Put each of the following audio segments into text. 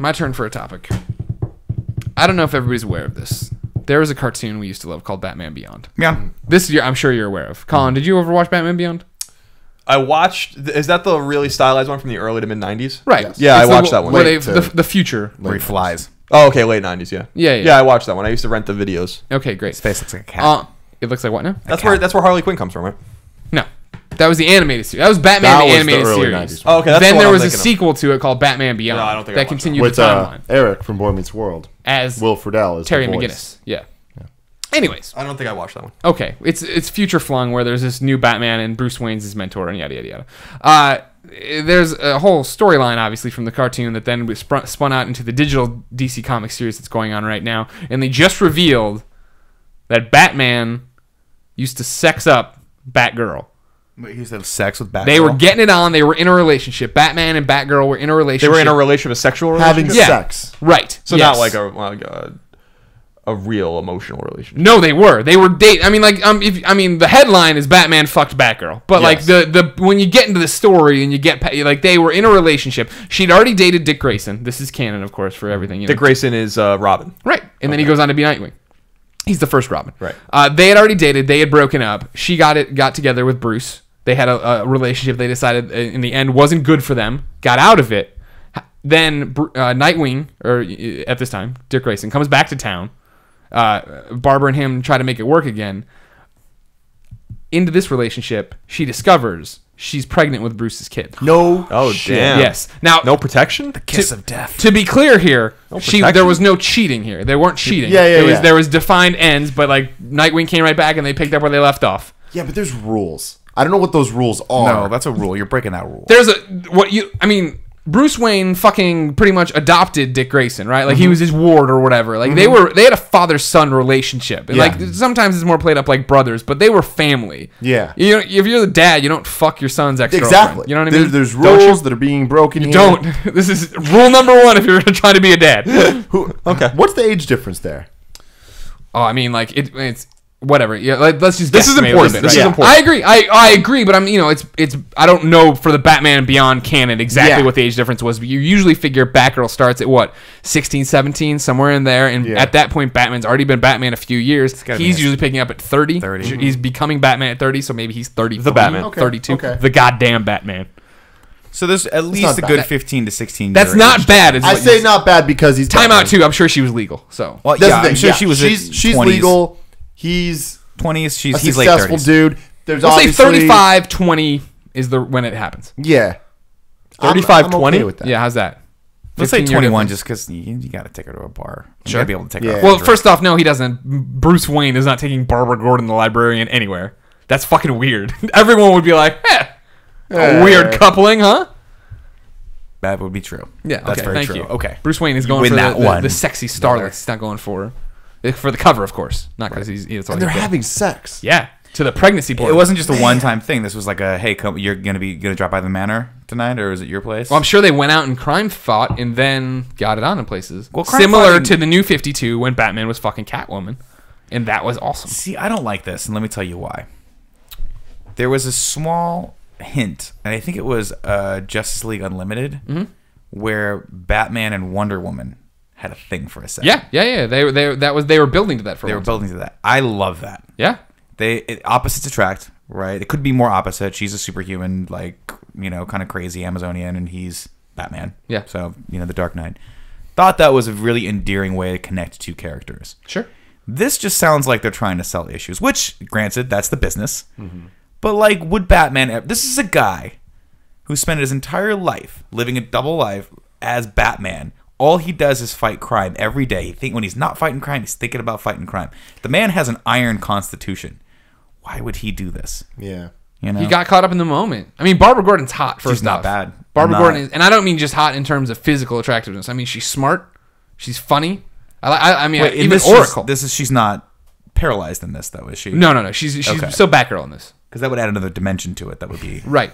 my turn for a topic. I don't know if everybody's aware of this. There was a cartoon we used to love called Batman Beyond. Yeah. This year, I'm sure you're aware of. Colin, did you ever watch Batman Beyond? I watched. Is that the really stylized one from the early to mid '90s? Right. Yes. Yeah, I watched that one. Where the future. Where he flies. Oh, okay, late '90s. Yeah. Yeah. I watched that one. I used to rent the videos. Okay, great. His face looks like a cat. It looks like what now? That's where Harley Quinn comes from, right? No. That was the animated series. That was Batman the animated series. Oh, okay. That's Then the one there I'm was a thinking of. sequel to it called Batman Beyond. No, I don't think I that watched continued With the timeline. Eric from Boy Meets World. As Will Friedle is Terry the voice. McGinnis. Yeah. Anyways. I don't think I watched that one. Okay. It's future flung where there's this new Batman and Bruce Wayne's his mentor and yada, yada, yada. There's a whole storyline, obviously, from the cartoon that then was spun out into the digital DC Comics series that's going on right now. And they just revealed that Batman used to sex up Batgirl. Wait, he used to have sex with Batgirl? They were getting it on. They were in a relationship. Batman and Batgirl were in a relationship. They were in a relationship, a sexual Having relationship? sex. Right. So yes. not like a real emotional relationship. No, they were. They were dating. I mean, like, the headline is Batman fucked Batgirl, but Yes. like the when you get into the story and you get like they were in a relationship. She'd already dated Dick Grayson. This is canon, of course, for everything. You know? Dick Grayson is Robin. Right, and then he goes on to be Nightwing. He's the first Robin. Right. They had already dated. They had broken up. She got together with Bruce. They had a relationship. They decided in the end wasn't good for them. Got out of it. Then Nightwing, or at this time Dick Grayson, comes back to town. Barbara and him try to make it work again. Into this relationship, she discovers she's pregnant with Bruce's kid. No. Oh, shit. damn. Yes. Now, No protection? Kiss of death. to be clear here, protection. there was no cheating here. They weren't cheating. Yeah. There was defined ends, but like Nightwing came right back and they picked up where they left off. Yeah, but there's rules. I don't know what those rules are. No, that's a rule. You're breaking that rule. There's Bruce Wayne fucking pretty much adopted Dick Grayson, right? Like he was his ward or whatever. Like they had a father-son relationship. And like sometimes it's more played up like brothers, but they were family. Yeah. You know, if you're the dad, you don't fuck your son's ex-girlfriend. Exactly. You know what I mean? There's Don't you? rules that are being broken here. Don't. This is rule number one if you're going to try to be a dad. Okay. What's the age difference there? Oh, I mean, like it's whatever. Yeah, let's just. This is guesstimate a important. little bit, This right? is important. I agree. I agree, but it's. I don't know for the Batman Beyond canon exactly what the age difference was. But you usually figure Batgirl starts at what 16, 17, somewhere in there, and at that point, Batman's already been Batman a few years. He's usually picking up at 30. 30. He's becoming Batman at 30, so maybe he's 30. The Batman. 32. Okay. The goddamn Batman. So there's at least a not good bad. 15 to 16. That's year not age bad. Is I what say you- not bad because he's Time out Batman. too. I'm sure she was legal. So Well, That's yeah, the I'm thing. sure Yeah, she was. She's 20s, legal. He's 20s. a He's late successful 30s. dude. There's we'll say obviously 35, 20 is when it happens. Yeah. 35, I'm 20? okay with that. Yeah, how's that? Let's say 15-year 21, difference. just because you got to take her to a bar. You Sure. got to be able to take her. Yeah. out Well, for a drink. first off, no, he doesn't. Bruce Wayne is not taking Barbara Gordon, the librarian, anywhere. That's fucking weird. Everyone would be like, a weird coupling, huh? that would be true. Yeah, that's okay, very thank true. you. Okay, Bruce Wayne is You going win for that one. the sexy starlet. He's not going for the cover, of course. Not because he's And they're having sex. Yeah, to the pregnancy part. It wasn't just a one-time thing. This was like a hey, come, you're gonna drop by the manor tonight, or is it your place? Well, I'm sure they went out and crime fought and then got it on in places. Well, crime similar fighting- to the New 52 when Batman was fucking Catwoman, and that was awesome. See, I don't like this, and let me tell you why. There was a small hint, and I think it was Justice League Unlimited, where Batman and Wonder Woman had a thing for a second. Yeah. They were building to that for a They were long time. building to that. I love that. Yeah. Opposites attract, right? It could be more opposite. She's a superhuman, like, kind of crazy Amazonian, and he's Batman. Yeah. So, the Dark Knight. Thought that was a really endearing way to connect two characters. Sure. This just sounds like they're trying to sell issues, which, granted, that's the business. But, like, would Batman... This is a guy who spent his entire life living a double life as Batman. All he does is fight crime every day. When he's not fighting crime, he's thinking about fighting crime. The man has an iron constitution. Why would he do this? Yeah. He got caught up in the moment. I mean, Barbara Gordon's hot, first She's not off. bad. Barbara I'm Gordon not- is... And I don't mean just hot in terms of physical attractiveness. I mean, she's smart. She's funny. I mean, Wait, in even this, Oracle. she's not paralyzed in this, though, is she? No. She's Okay. still Batgirl in this. Because that would add another dimension to it. That would be... Right.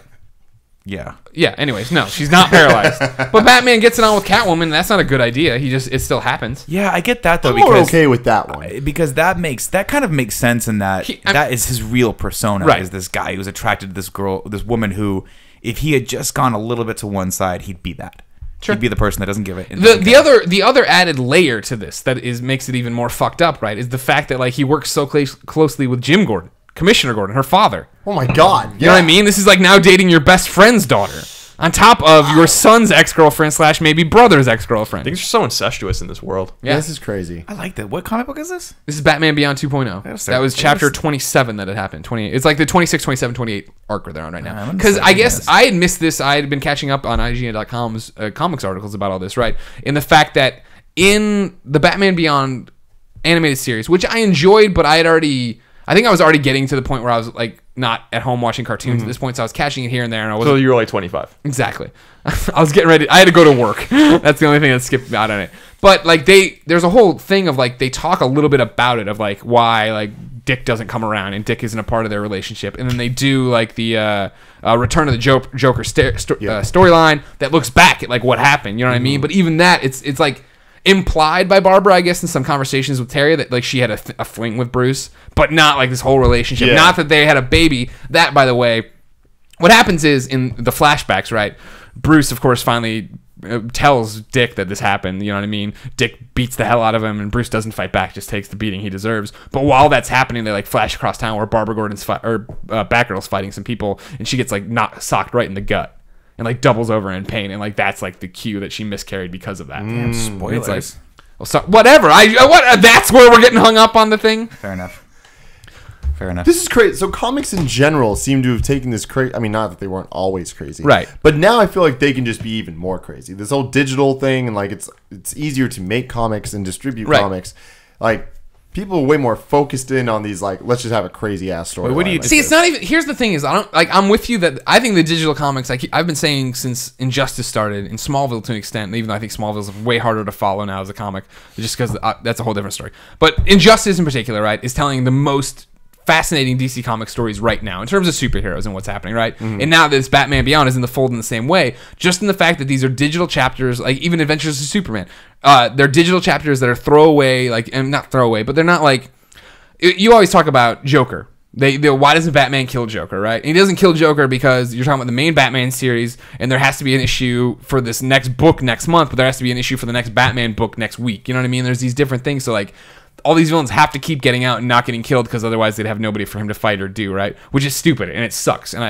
Yeah. Yeah, anyways, no, she's not paralyzed. But Batman gets it on with Catwoman. That's not a good idea. It still happens. Yeah, I get that, though, I'm more because... okay with that one. Because that kind of makes sense in that that is his real persona. Right. Is this guy who's attracted to this woman who, if he had just gone a little bit to one side, he'd be that. He'd be the person that doesn't give it. The other added layer to this that makes it even more fucked up, right, is the fact that like he works so closely with Jim Gordon, Commissioner Gordon, her father. Oh my God! You know what I mean? This is like now dating your best friend's daughter, on top of your son's ex-girlfriend / maybe brother's ex-girlfriend. Things are so incestuous in this world. Yeah, this is crazy. I like that. What comic book is this? This is Batman Beyond 2.0. That was chapter 27 that had happened. 28. It's like the 26, 27, 28 arc they're on right now. Because I guess I had missed this. I had been catching up on IGN.com's comics articles about all this, right? In the fact that in the Batman Beyond animated series, which I enjoyed, but I think I was already getting to the point where I was like not at home watching cartoons at this point, so I was catching it here and there, and I wasn't. So you were like 25. Exactly. I was getting ready. I had to go to work. That's the only thing that skipped out on it. But like there's a whole thing of like they talk a little bit about it of like why like Dick doesn't come around and Dick isn't a part of their relationship, and then they do like the Return of the Joker storyline that looks back at like what happened. You know what I mean? But even that, it's like implied by Barbara, I guess, in some conversations with Terry that like she had a fling with Bruce, but not like this whole relationship. Yeah. Not that they had a baby. That, by the way, what happens is in the flashbacks, right? Bruce, of course, finally tells Dick that this happened. You know what I mean? Dick beats the hell out of him, and Bruce doesn't fight back; just takes the beating he deserves. But while that's happening, they like flash across town where Barbara Gordon's Batgirl's fighting some people, and she gets like socked right in the gut. And like doubles over in pain, and like that's like the cue that she miscarried because of that. Damn, spoilers. It's like, well, so, whatever. That's where we're getting hung up on the thing. Fair enough. This is crazy. So comics in general seem to have taken this crazy. I mean, not that they weren't always crazy, right? But now I feel like they can just be even more crazy. This whole digital thing, and like it's easier to make comics and distribute comics. Like people are way more focused in on these. Like, let's just have a crazy ass story. What do you see? It's not even. Here's the thing: is I don't like. I'm with you that I think the digital comics. Like I've been saying since Injustice started, in Smallville to an extent. Even though I think Smallville's way harder to follow now as a comic, just because that's a whole different story. But Injustice in particular, right, is telling the most fascinating DC comic stories right now in terms of superheroes and what's happening, right? And now this Batman Beyond is in the fold in the same way, just in the fact that these are digital chapters, like even Adventures of Superman. They're digital chapters that are throwaway, like, and not throwaway, but they're not like. You always talk about Joker. Why doesn't Batman kill Joker, right? And he doesn't kill Joker because you're talking about the main Batman series, and there has to be an issue for this next book next month, but there has to be an issue for the next Batman book next week. You know what I mean? There's these different things. So like, all these villains have to keep getting out and not getting killed because otherwise they'd have nobody for him to fight or do, right? Which is stupid and it sucks. And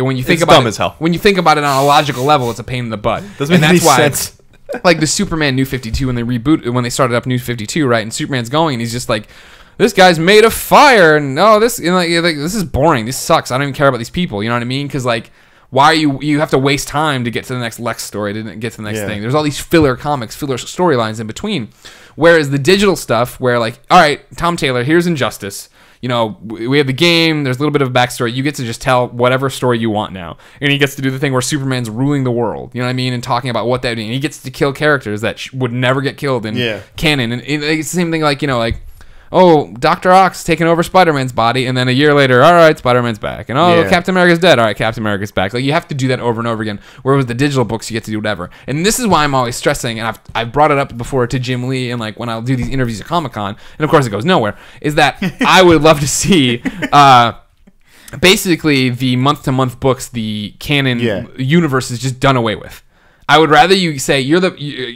when you think about dumb as hell. When you think about it on a logical level, it's a pain in the butt. Doesn't make any sense. Like the Superman New 52 when they started up New 52, right? And Superman's going and he's just like, this guy's made of fire, and this is boring. This sucks. I don't even care about these people. You know what I mean? Because like, why are you have to waste time to get to the next Lex story, to get to the next thing. There's all these filler comics, filler storylines in between. Whereas the digital stuff, where like, all right, Tom Taylor, here's Injustice. You know, we have the game. There's a little bit of a backstory. You get to just tell whatever story you want now, and he gets to do the thing where Superman's ruling the world. You know what I mean? And talking about what that means. And he gets to kill characters that would never get killed in canon. And it's the same thing. Like oh, Dr. Ock's taking over Spider-Man's body, and then a year later, all right, Spider-Man's back. And Captain America's dead. All right, Captain America's back. Like, you have to do that over and over again. Whereas with the digital books, you get to do whatever. And this is why I'm always stressing, and I've brought it up before to Jim Lee, and like when I'll do these interviews at Comic-Con, and of course it goes nowhere, is that I would love to see basically the month-to-month books, the canon universe is just done away with. I would rather you say,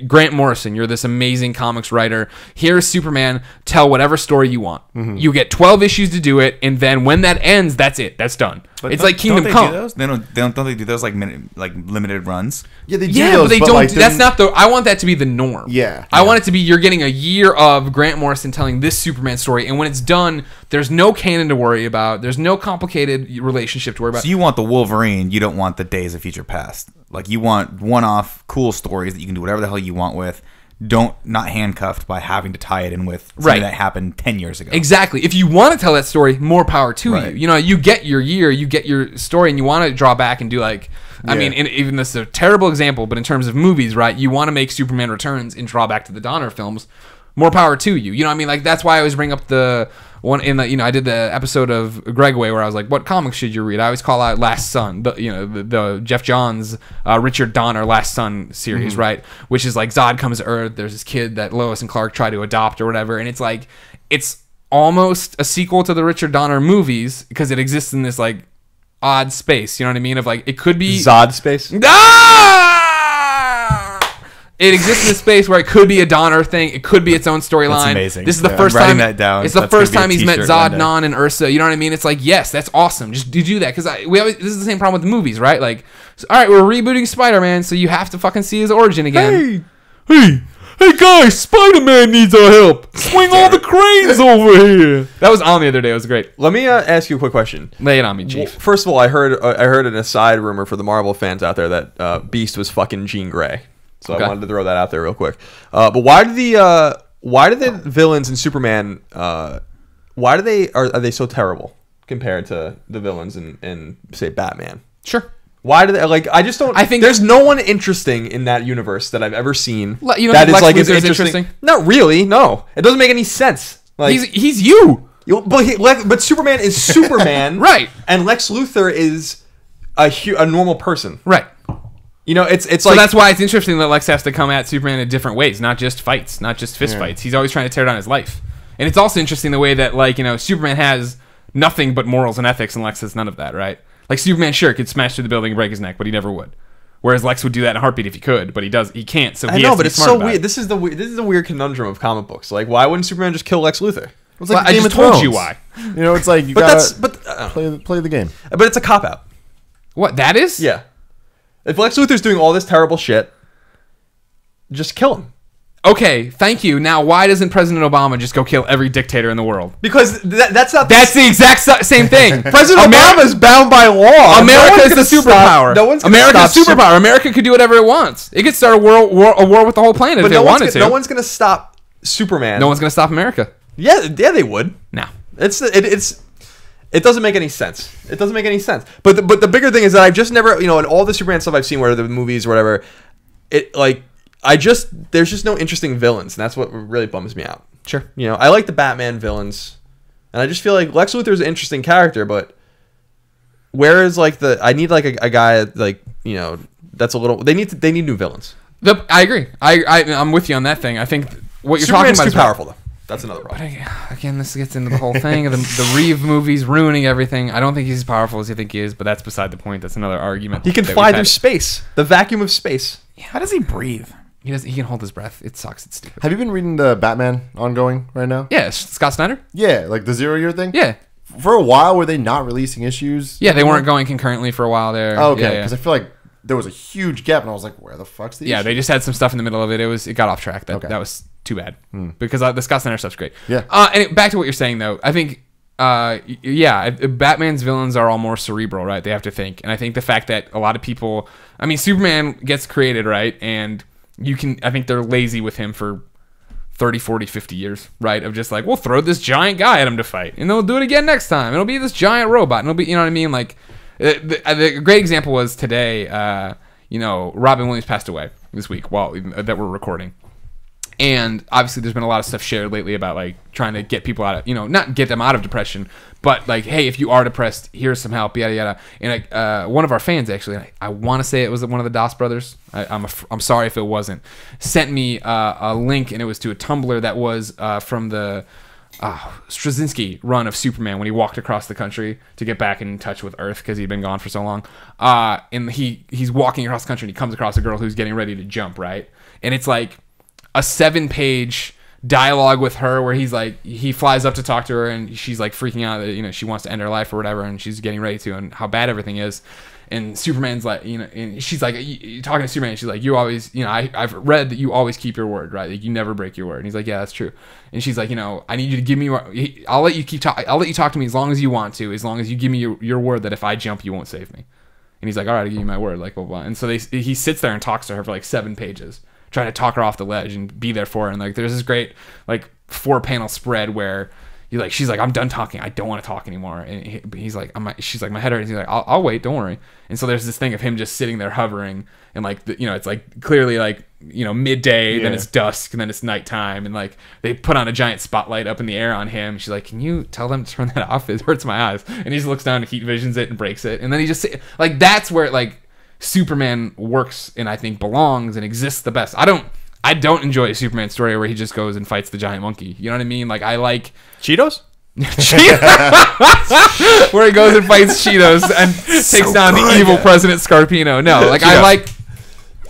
Grant Morrison, you're this amazing comics writer. Here's Superman. Tell whatever story you want. You get 12 issues to do it, and then when that ends, that's it. That's done. But it's like Kingdom Come. Don't they do those like limited runs? Yeah, they do. Yeah, those, but they don't. Like, that's not the. I want that to be the norm. Yeah, I want it to be you're getting a year of Grant Morrison telling this Superman story, and when it's done, there's no canon to worry about. There's no complicated relationship to worry about. So you want the Wolverine. You don't want the Days of Future Past. Like, you want one-off cool stories that you can do whatever the hell you want with. Not handcuffed by having to tie it in with something that happened 10 years ago. Exactly. If you want to tell that story, more power to you. You know, you get your year, you get your story, and you want to draw back and do like, I mean, even this is a terrible example, but in terms of movies, right? You want to make Superman Returns and draw back to the Donner films. More power to you. You know what I mean? Like, that's why I always bring up the one in the, I did the episode of Gregway where I was like, what comics should you read? I always call out Last Son, the Jeff Johns, Richard Donner Last Son series, right? Which is like Zod comes to Earth. There's this kid that Lois and Clark try to adopt or whatever. And it's like, it's almost a sequel to the Richard Donner movies because it exists in this like odd space. You know what I mean? Of like, it could be Zod space. Ah! It exists in a space where it could be a Donner thing. It could be its own storyline. That's amazing. This is the Yeah, first I'm writing time. that down. It's the That's first gonna be a time he's met t-shirt one day. Zodnon and Ursa. You know what I mean? It's like, yes, that's awesome. Just do that because this is the same problem with the movies, right? Like, all right, we're rebooting Spider-Man, so you have to fucking see his origin again. Hey guys, Spider-Man needs our help. Swing all the cranes over here. That was on the other day. It was great. Let me ask you a quick question. Lay it on me, Chief. Well, first of all, I heard an aside rumor for the Marvel fans out there that Beast was fucking Jean Grey. So Okay. I wanted to throw that out there real quick. But why do the villains in Superman are they so terrible compared to the villains in say Batman? Sure. Why do they like? I just don't. I think there's no one interesting in that universe that I've ever seen. You know, that is Lex like Luthor as is interesting. interesting? Not really. No, it doesn't make any sense. Like He's you. but Superman is Superman, Right. And Lex Luthor is a normal person, Right. You know, it's So like that's why it's interesting that Lex has to come at Superman in different ways, not just fights, not just fist fights. He's always trying to tear down his life. And it's also interesting the way that, like, you know, Superman has nothing but morals and ethics and Lex has none of that, right? Like, Superman, sure, could smash through the building and break his neck, but he never would. Whereas Lex would do that in a heartbeat if he could, but he can't, so he I know, has to but be it's smart so about weird. it. This is the weird conundrum of comic books. Like, why wouldn't Superman just kill Lex Luthor? It's like Well, I Game just of told Thrones. you why. You know, it's like you But gotta play the game. But it's a cop out. What, that is? Yeah. If Lex Luthor's doing all this terrible shit, just kill him. Okay, thank you. Now, why doesn't President Obama just go kill every dictator in the world? Because that's not. That's the exact same thing. President Obama is bound by law. America is the superpower. No one's gonna America's stop superpower. America could do whatever it wants. It could start a war with the whole planet But if it wanted to. no one's gonna stop Superman. No one's gonna stop America. Yeah, they would. No. It doesn't make any sense. It doesn't make any sense. But the bigger thing is that I've just never, you know, in all the Superman stuff I've seen, whether the movies or whatever, there's just no interesting villains, and that's what really bums me out. Sure. You know, I like the Batman villains, and I just feel like Lex Luthor's an interesting character, but where is like I need like a guy like, you know, that's a little. They need new villains. I agree. I'm with you on that thing. I think what you're Superman's talking about too is powerful though. That's another problem. Again, this gets into the whole thing of the Reeve movies ruining everything. I don't think he's as powerful as you think he is, but that's beside the point. That's another argument. He can that fly we've through had. space, the vacuum of space. How does he breathe? He can hold his breath. It sucks. It's stupid. Have you been reading the Batman ongoing right now? Yeah, Scott Snyder. Yeah, like the 0 year thing. Yeah, For a while, were they not releasing issues? yeah. They weren't going concurrently for a while there. Oh, okay, Yeah, because I feel like there was a huge gap, and I was like, "Where the fuck's the?" yeah. issue? They just had some stuff in the middle of it. It got off track. That Okay. that was too bad because the Scott Snyder stuff's great. Yeah. And back to what you're saying though, I think. Batman's villains are all more cerebral, right? They have to think, and I think the fact that a lot of people, I mean, Superman gets created, right? And I think they're lazy with him for 30, 40, 50 years, right? Of just like, we'll throw this giant guy at him to fight, and they'll do it again next time. It'll be this giant robot, and it'll be, you know what I mean? Like, the great example was today, Robin Williams passed away this week that we're recording. And obviously there's been a lot of stuff shared lately about like trying to get people out of, not get them out of depression, but like, hey, if you are depressed, here's some help, yada yada. And like, one of our fans actually, I want to say it was one of the Das brothers. I'm sorry if it wasn't. Sent me a link, and it was to a Tumblr that was from the Straczynski run of Superman when he walked across the country to get back in touch with Earth because he'd been gone for so long. And he's walking across the country, and he comes across a girl who's getting ready to jump, right? And it's like a 7-page dialogue with her where he's like, he flies up to talk to her, and she's like freaking out that, she wants to end her life or whatever, and she's getting ready to, and how bad everything is. And Superman's like, and she's like, you talking to Superman, she's like, you always, I've read that you always keep your word, right? Like, you never break your word. And he's like, yeah, that's true. And she's like, I need you to give me, I'll let you talk to me as long as you want to, as long as you give me your word that if I jump, you won't save me. And he's like, all right, I'll give you my word, like, blah, blah. And so he sits there and talks to her for like 7 pages, trying to talk her off the ledge and be there for her. And like, there's this great like 4-panel spread where she's like, I'm done talking. I don't want to talk anymore. And he's like, she's like, my head hurts. He's like, I'll wait. Don't worry. And so there's this thing of him just sitting there hovering, and like, it's like clearly like, midday, then it's dusk, and then it's nighttime. And like, they put on a giant spotlight up in the air on him. She's like, can you tell them to turn that off? It hurts my eyes. And he just looks down and heat visions it and breaks it. And then he just like, that's where like Superman works and I think belongs and exists the best. I don't enjoy a Superman story where he just goes and fights the giant monkey. You know what I mean? Like, I like Cheetos? where he goes and fights Cheetos and takes down the evil President Scarpino. No, like, I like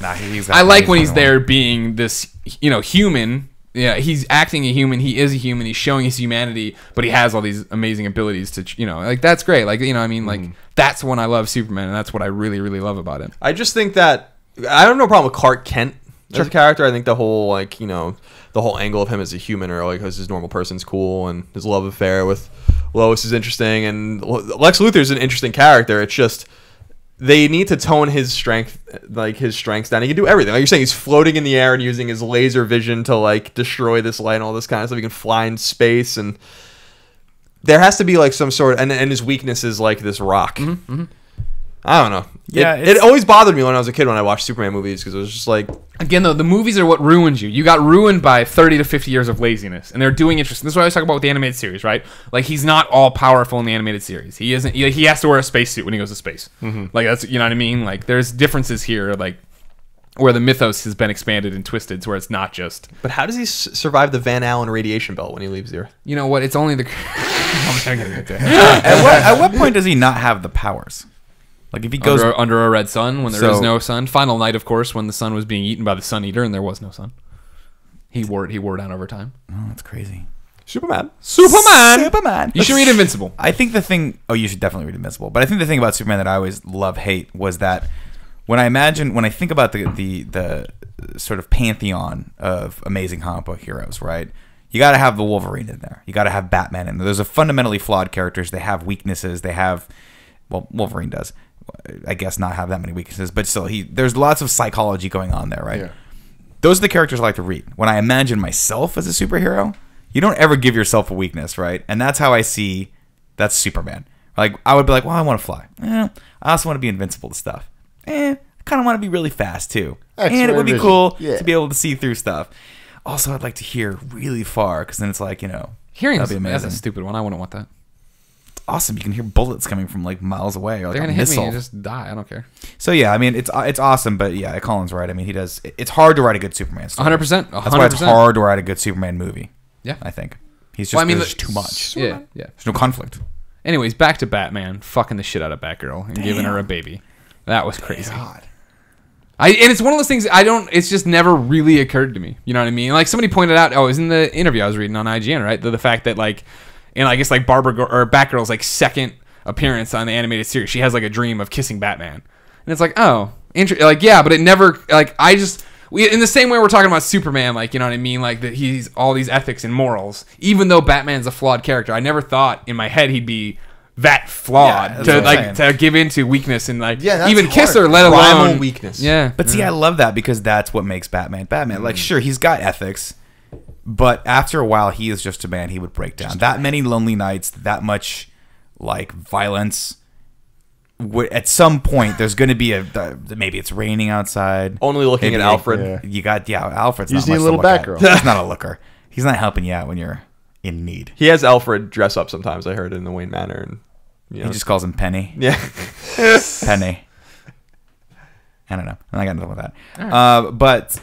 Nah, he's got I like plenty when he's going on. there being this, human. Yeah, he's acting a human. He is a human. He's showing his humanity, but he has all these amazing abilities to, like that's great. Like, I mean, like that's when I love Superman, and that's what I really, really love about him. I just think that I have no problem with Clark Kent as a character. I think the whole the whole angle of him as a human or like as his normal person's cool, and his love affair with Lois is interesting, and Lex Luthor's an interesting character. It's just they need to tone his strengths down. He can do everything. Like you're saying, he's floating in the air and using his laser vision to like destroy this light and all this kind of stuff. He can fly in space, and there has to be like some sort of, and his weakness is like this rock. Mm-hmm. I don't know. Yeah, it always bothered me when I was a kid when I watched Superman movies because it was just like, again though, the movies are what ruins you. You got ruined by 30 to 50 years of laziness, and they're doing interesting. This is what I was talking about with the animated series, right? Like he's not all powerful in the animated series. He isn't. He has to wear a spacesuit when he goes to space. Mm-hmm. Like that's, you know what I mean? Like there's differences here, like where the mythos has been expanded and twisted, to where it's not just. But how does he survive the Van Allen radiation belt when he leaves the Earth? You know what? It's only the. At what point does he not have the powers? Like if he goes under a red sun when there is no sun. Final night, of course, when the sun was being eaten by the Sun Eater and there was no sun. He wore down over time. Oh, that's crazy. Superman. You should read Invincible. I think the thing. Oh, you should definitely read Invincible. But I think the thing about Superman that I always hate was that when I think about the sort of pantheon of amazing comic book heroes, right? You got to have the Wolverine in there. You got to have Batman in there. Those are fundamentally flawed characters. They have weaknesses. They have, well, Wolverine does. I guess not have that many weaknesses, but still, there's lots of psychology going on there, right? Yeah. Those are the characters I like to read. When I imagine myself as a superhero, you don't ever give yourself a weakness, right? And that's how I see that's Superman. Like I would be like, well, I want to fly. I also want to be invincible to stuff. I kind of want to be really fast too. And it would be cool to be able to see through stuff. Also, I'd like to hear really far because then it's like, hearing that'd be amazing. That's a stupid one. I wouldn't want that. Awesome. You can hear bullets coming from like miles away. Or like they're gonna hit me and just die. I don't care. So yeah, I mean it's awesome, but yeah, Colin's right. I mean he does. It's hard to write a good Superman story. 100%. That's why it's hard to write a good Superman movie. Yeah, I think he's just there's too much. Yeah. There's no conflict. Anyways, back to Batman fucking the shit out of Batgirl and giving her a baby. That was crazy. God. And it's one of those things it's just never really occurred to me. You know what I mean? Like somebody pointed out, it was in the interview I was reading on IGN, right? The fact that like. And I guess like Batgirl's like second appearance on the animated series, she has like a dream of kissing Batman, and it's like, oh, interesting. Like yeah, but it never like in the same way we're talking about Superman, like you know what I mean, like that he's all these ethics and morals. Even though Batman's a flawed character, I never thought in my head he'd be that flawed to give into weakness and like even kiss her, let alone primal weakness. Yeah, but see, I love that because that's what makes Batman. Like sure, he's got ethics. But after a while, he is just a man. He would break down. That many lonely nights, that much like violence. At some point, there's going to be maybe it's raining outside. Only looking at Alfred. Alfred's. You not just need much a little Batgirl. He's not a looker. He's not helping you out when you're in need. He has Alfred dress up sometimes. I heard in the Wayne Manor, and he just calls him Penny. Yeah, Penny. I don't know. I got nothing with that. Right. But.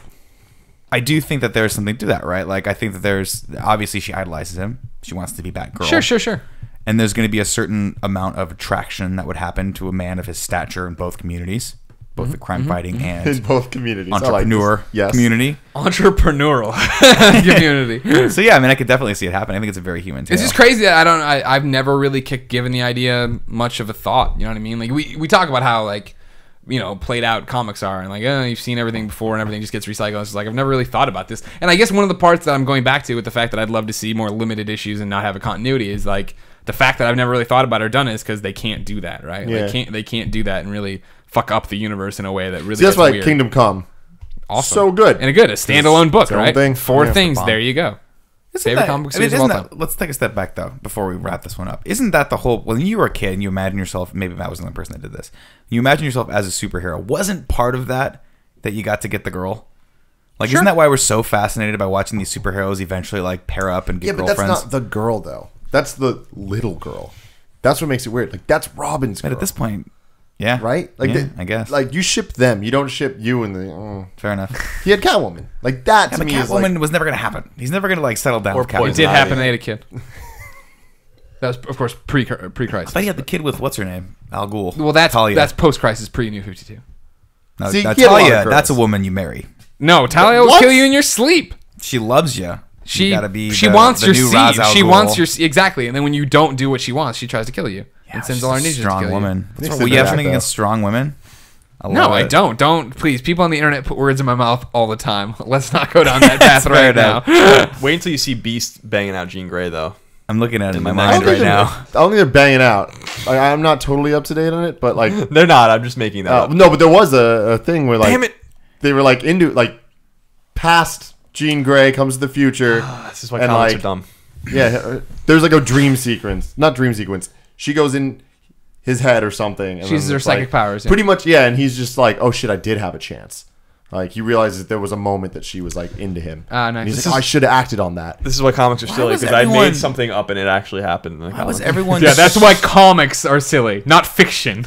I do think that there's something to that, right? Like, I think that there's... Obviously, she idolizes him. She wants to be Batgirl. Sure. And there's going to be a certain amount of attraction that would happen to a man of his stature in both communities. Both the crime-fighting and... In both communities. Entrepreneur community. Entrepreneurial community. So, yeah, I mean, I could definitely see it happen. I think it's a very human tale. It's just crazy that I've never really given the idea much of a thought. You know what I mean? Like, we talk about how, like... played out comics are, and like, you've seen everything before and everything just gets recycled. It's like, I've never really thought about this. And I guess one of the parts that I'm going back to with the fact that I'd love to see more limited issues and not have a continuity is like the fact that I've never really thought about or done it is because they can't do that, right? Yeah. They can't do that and really fuck up the universe in a way that really. See, that's why Kingdom Come, awesome, so good, and a standalone book, right? Thing. 4 things. There you go. Favorite comic book series of all time. Let's take a step back though before we wrap this one up. Isn't that the whole? When you were a kid and you imagine yourself, maybe Matt was the only person that did this. You imagine yourself as a superhero. Wasn't part of that you got to get the girl? Like, Isn't that why we're so fascinated by watching these superheroes eventually like pair up and get girlfriends? Yeah, but that's not the girl though. That's the little girl. That's what makes it weird. Like that's Robin's girl. But at this point, yeah, right? Like I guess. Like you ship them. You don't ship you and the. Fair enough. He had Catwoman. Like that to me is like. Catwoman was never gonna happen. He's never gonna like settle down. Or with Catwoman. It did happen. They had a kid. That was, of course, pre-crisis. I thought he had the kid with what's her name, Al Ghul. Well, that's post-crisis, pre-New 52. No, See, he had a lot of Talia, girls. that's a woman you marry. No, Talia will What? kill you in your sleep. She loves you. She gotta be she the- wants the your new seed. Ra's al She Ghul. wants your exactly. And then when you don't do what she wants, she tries to kill you and sends she's all our a ninjas to strong kill woman. They That's said what, you have that, something though. against strong women? you. No, I don't. Don't please. People on the internet put words in my mouth all the time. Let's not go down that path right now. Wait until you see Beast banging out Jean Grey, though. I'm looking at it in my I mind right now. I don't think they're banging out. Like, I'm not totally up to date on it, but like, They're not. I'm just making that up. no, but there was a thing where like, Damn it. they were like into like past Jean Grey comes to the future. This is why and, comics like, are dumb. Yeah, there's like a dream sequence, not dream sequence. She goes in his head or something. And She uses then her it's psychic like- powers, yeah. Pretty much, yeah. And he's just like, oh shit, I did have a chance. Like he realizes that there was a moment that she was like into him. Ah, nice. And he's This like, oh, I should have acted on that. This is why comics are silly, was because I everyone- made something up and it actually happened. In the Why was comic. everyone... Yeah, that's why comics are silly, not fiction.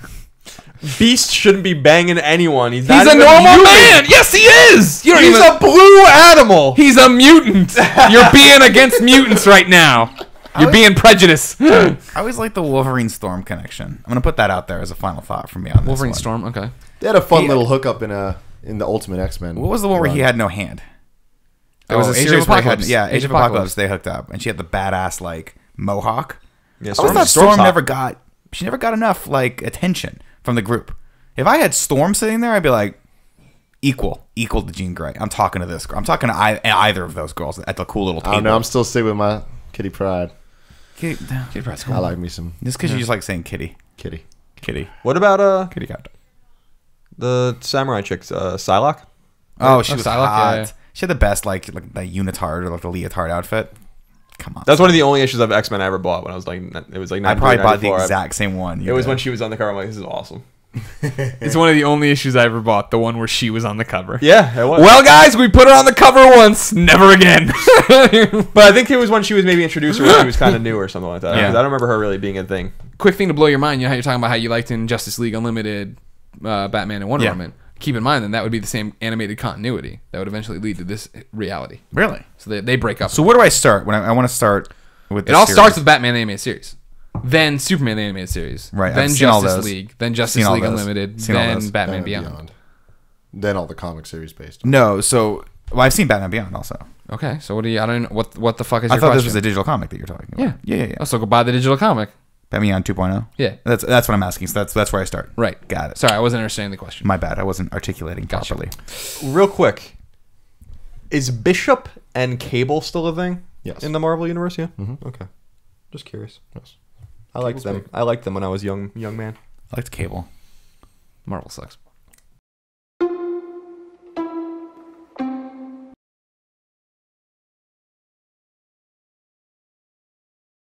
Beast shouldn't be banging anyone. He's He's not a even normal human. man. Yes, he is. You don't He's even. a blue animal. He's a mutant. You're being against mutants right now. You're being prejudiced. I always like the Wolverine Storm connection. I'm going to put that out there as a final thought from me on this Wolverine one. Storm. Okay. They had a fun little hookup in the Ultimate X-Men. What was the one where he had no hand? There was Oh, a Age of series where he had, Apocalypse. yeah, Age Age of of Apocalypse. Apocalypse. They hooked up, and she had the badass like mohawk. Yeah, I always thought Storm's Storm hot. never got. She never got enough like attention from the group. If I had Storm sitting there, I'd be like, equal to Jean Grey. I'm talking to this girl. I'm talking to either of those girls at the cool little I table. don't know. I'm still sticking with my Kitty Pride. Kitty, I like me some just because you just like saying kitty. Kitty. What about Kitty cat. the samurai chick, Psylocke? Oh, she was Psylocke, hot. yeah. She had the best like the unitard or like the leotard outfit. Come on. That's one of the only issues of X-Men I ever bought when I was like, it was like I probably bought the 1994. exact same one. It was when she was on the cover. I'm like, this is awesome. It's one of the only issues I ever bought. The one where she was on the cover. Yeah, it was. Well, guys, we put her on the cover once, never again. But I think it was when she was maybe introduced or when she was kind of new or something like that. Yeah. 'Cause I don't remember her really being a thing. Quick thing to blow your mind. You know how you're talking about how you liked in Justice League Unlimited, Batman and Wonder Yeah. Woman. Keep in mind, then that would be the same animated continuity that would eventually lead to this reality. Really. So they break up. So where do I start? When I want to start with it this all series. starts with Batman the animated series, then Superman the animated series, Right, then I've seen all Justice those. League, then Seen Justice all League those. Unlimited, Seen all then those. Batman Beyond. Then all the comic series based. No, so I've seen Batman Beyond also. Okay, so what do you? I don't know what the fuck is I your thought question? this was a digital comic that you're talking about. Yeah. Oh, so go buy the digital comic. Batman Beyond 2.0. Yeah. That's what I'm asking. So that's where I start. Right. Got it. Sorry, I wasn't understanding the question. My bad. I wasn't articulating Gotcha. properly. Real quick, is Bishop and Cable still a thing? Yes. In the Marvel universe, yeah. Mhm. Okay. Just curious. Yes. I liked them. I liked them when I was young man. I liked Cable. Marvel sucks.